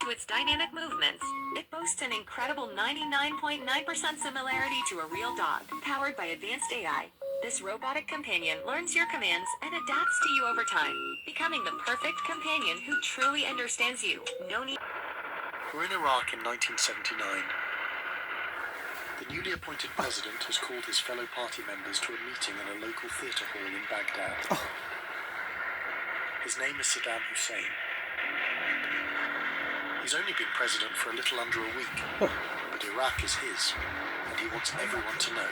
to its dynamic movements, it boasts an incredible 99.9% similarity to a real dog. Powered by advanced AI, this robotic companion learns your commands and adapts to you over time, becoming the perfect companion who truly understands you. No need. We're in Iraq in 1979. The newly appointed president has called his fellow party members to a meeting in a local theatre hall in Baghdad. His name is Saddam Hussain. He's only been president for a little under a week, but Iraq is his, and he wants everyone to know.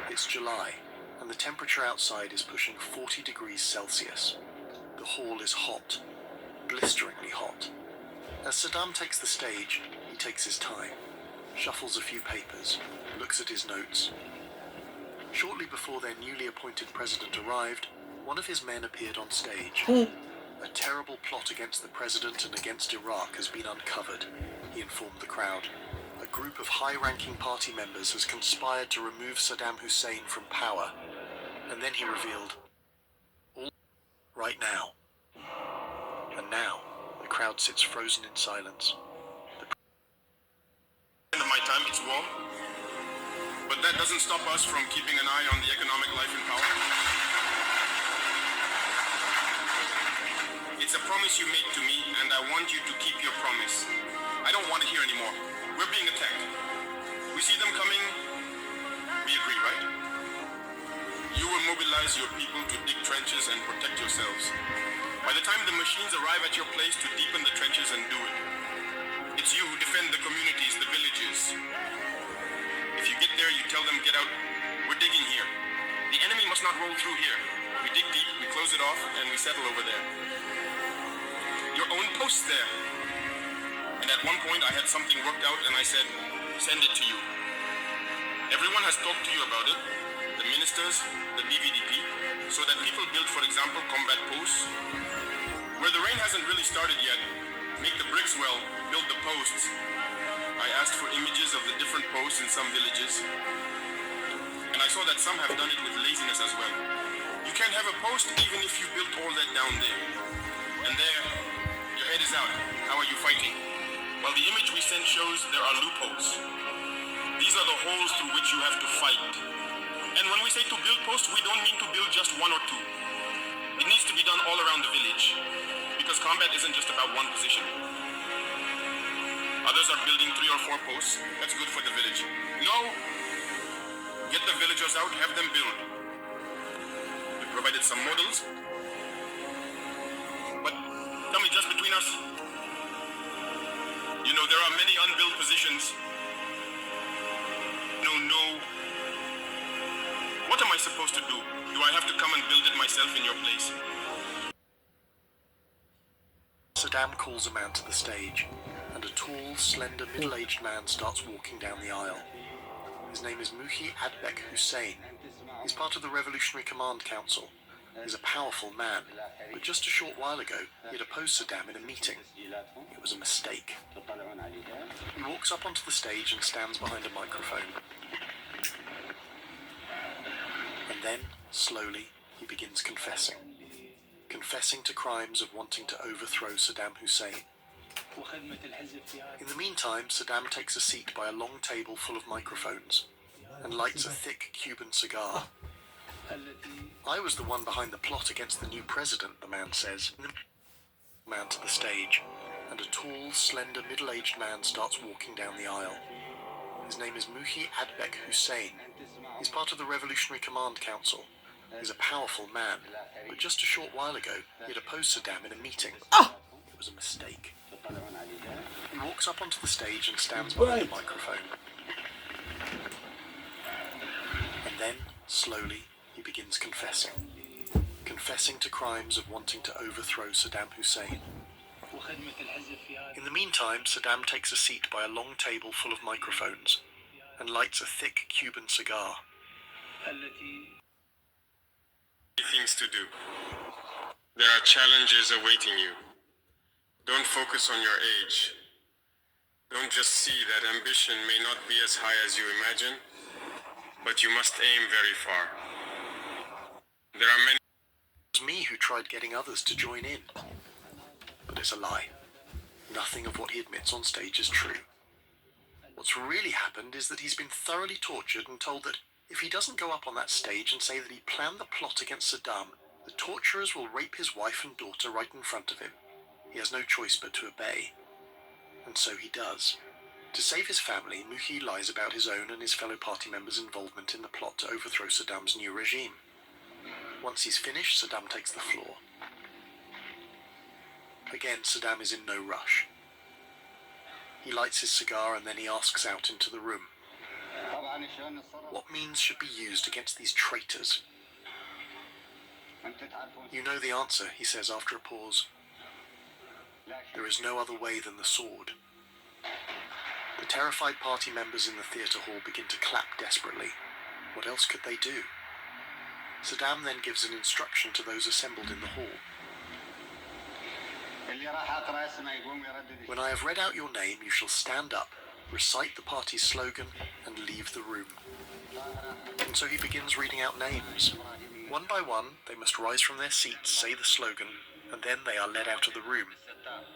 It's July, and the temperature outside is pushing 40 degrees Celsius. The hall is hot, blisteringly hot. As Saddam takes the stage, he takes his time, shuffles a few papers, looks at his notes. Shortly before their newly appointed president arrived, one of his men appeared on stage. A terrible plot against the president and against Iraq has been uncovered, he informed the crowd. A group of high-ranking party members has conspired to remove Saddam Hussein from power. And then he revealed, all right now. And now, the crowd sits frozen in silence. End of my time, it's war. But that doesn't stop us from keeping an eye on the economic life in power. It's a promise you made to me, and I want you to keep your promise. I don't want to hear anymore. We're being attacked. We see them coming. We agree, right? You will mobilize your people to dig trenches and protect yourselves. By the time the machines arrive at your place to deepen the trenches and do it, it's you who defend the communities, the villages. If you get there, you tell them, get out. We're digging here. The enemy must not roll through here. We dig deep, we close it off, and we settle over there. Your own post there. And at one point I had something worked out and I said, send it to you. Everyone has talked to you about it, the ministers, the BVDP, so that people build, for example, combat posts. Where the rain hasn't really started yet, make the bricks well, build the posts. I asked for images of the different posts in some villages. And I saw that some have done it with laziness as well. You can't have a post even if you built all that down there. And there, your head is out. How are you fighting? Well, the image we sent shows there are loopholes. These are the holes through which you have to fight. And when we say to build posts, we don't mean to build just one or two. It needs to be done all around the village. Because combat isn't just about one position. Others are building 3 or 4 posts. That's good for the village. No! Get the villagers out, have them build. We provided some models. But tell me, just between us, you know, there are many unbuilt positions. No. What am I supposed to do? Do I have to come and build it myself in your place? Saddam calls a man to the stage, and a tall, slender, middle-aged man starts walking down the aisle. His name is Muhi Adbek Hussein. He's part of the Revolutionary Command Council. He's a powerful man, but just a short while ago, he had opposed Saddam in a meeting. It was a mistake. He walks up onto the stage and stands behind a microphone. And then, slowly, he begins confessing. Confessing to crimes of wanting to overthrow Saddam Hussein. In the meantime, Saddam takes a seat by a long table full of microphones and lights a thick Cuban cigar. I was the one behind the plot against the new president, the man says. The man to the stage, and a tall, slender, middle-aged man starts walking down the aisle. His name is Muhi Adbek Hussein. He's part of the Revolutionary Command Council. He's a powerful man, but just a short while ago, he had opposed Saddam in a meeting. It was a mistake. He walks up onto the stage and stands behind the microphone. And then, slowly, he begins confessing. Confessing to crimes of wanting to overthrow Saddam Hussein. In the meantime, Saddam takes a seat by a long table full of microphones and lights a thick Cuban cigar. Things to do. There are challenges awaiting you. Don't focus on your age. Don't just see that ambition may not be as high as you imagine, but you must aim very far. There are many. It was me who tried getting others to join in. But it's a lie. nothing of what he admits on stage is true. What's really happened is that he's been thoroughly tortured and told that if he doesn't go up on that stage and say that he planned the plot against Saddam, the torturers will rape his wife and daughter right in front of him. He has no choice but to obey. And so he does. To save his family, Muhi lies about his own and his fellow party members' involvement in the plot to overthrow Saddam's new regime. Once he's finished, Saddam takes the floor. Again, Saddam is in no rush. He lights his cigar and then he asks out into the room. What means should be used against these traitors? You know the answer, he says after a pause. There is no other way than the sword. The terrified party members in the theatre hall begin to clap desperately. What else could they do? Saddam then gives an instruction to those assembled in the hall. When I have read out your name, you shall stand up, recite the party's slogan, and leave the room. And so he begins reading out names. One by one, they must rise from their seats, say the slogan, and then they are led out of the room.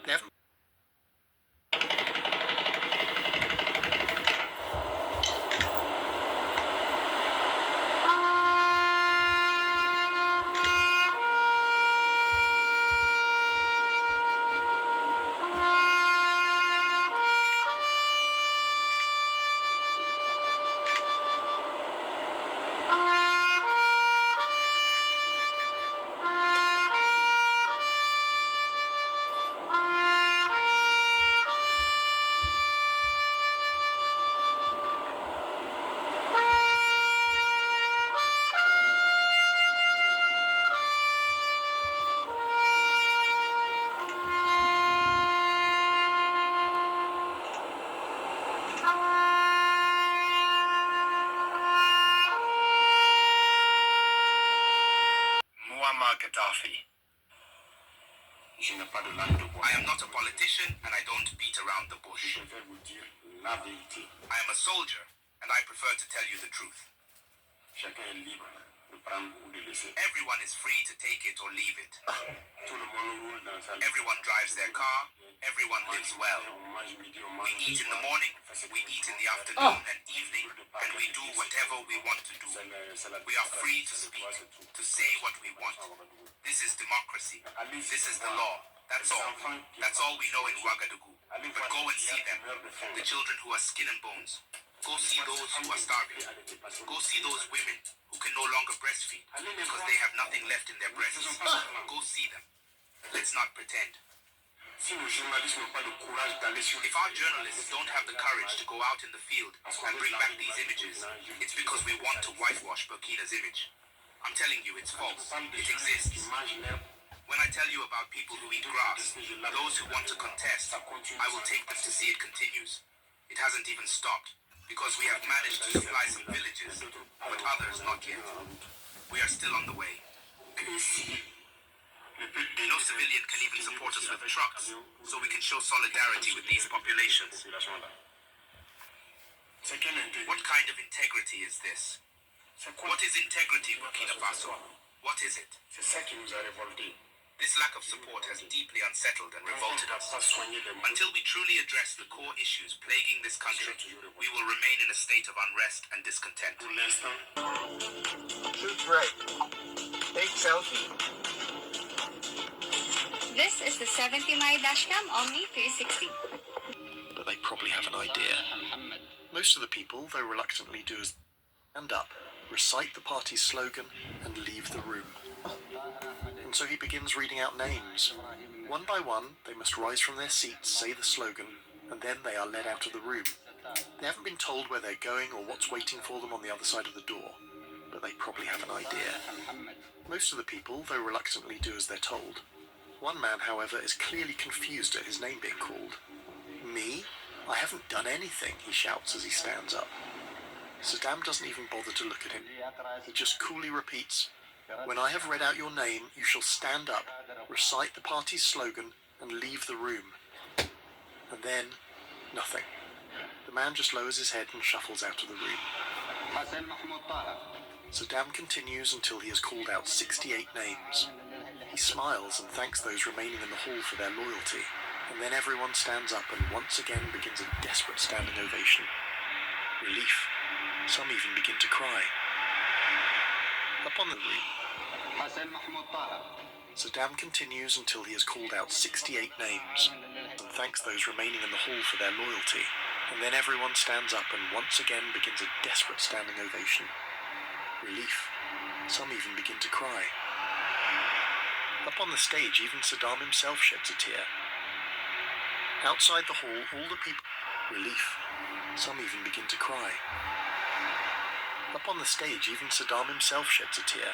They haven't I am not a politician and I don't beat around the bush. I am a soldier and I prefer to tell you the truth. Everyone is free to take it or leave it. Everyone drives their car. Everyone lives well. We eat in the morning, we eat in the afternoon and evening, and we do whatever we want to do. We are free to speak, to say what we want. This is democracy. This is the law. That's all. That's all we know in Ouagadougou. But go and see them. The children who are skin and bones. Go see those who are starving. Go see those women who can no longer breastfeed because they have nothing left in their breasts. Go see them. Let's not pretend. If our journalists don't have the courage to go out in the field and bring back these images, it's because we want to whitewash Burkina's image. I'm telling you, it's false. It exists. When I tell you about people who eat grass, those who want to contest, I will take them to see it continues. It hasn't even stopped, because we have managed to supply some villages, but others not yet. We are still on the way. No civilian can even support us with trucks, so we can show solidarity with these populations. What kind of integrity is this? What is integrity, Burkina Faso? What is it? This lack of support has deeply unsettled and revolted us. Until we truly address the core issues plaguing this country, we will remain in a state of unrest and discontent. Shoot right. Take selfie. This is the 70-my dashcam Omni 360. But they probably have an idea. Most of the people, though reluctantly, do as stand up, recite the party's slogan, and leave the room. And so he begins reading out names. One by one, they must rise from their seats, say the slogan, and then they are led out of the room. They haven't been told where they're going or what's waiting for them on the other side of the door, but they probably have an idea. Most of the people, though reluctantly, do as they're told. One man, however, is clearly confused at his name being called. Me? I haven't done anything, he shouts as he stands up. Saddam doesn't even bother to look at him. He just coolly repeats, "When I have read out your name, you shall stand up, recite the party's slogan, and leave the room." And then, nothing. The man just lowers his head and shuffles out of the room. Saddam continues until he has called out 68 names. He smiles and thanks those remaining in the hall for their loyalty. And then everyone stands up and once again begins a desperate standing ovation. Relief. Some even begin to cry. Up on the room, Saddam continues until he has called out 68 names and thanks those remaining in the hall for their loyalty. And then everyone stands up and once again begins a desperate standing ovation. Relief. Some even begin to cry. Up on the stage, even Saddam himself sheds a tear. Outside the hall, all the people... Relief. Some even begin to cry. Up on the stage, even Saddam himself sheds a tear.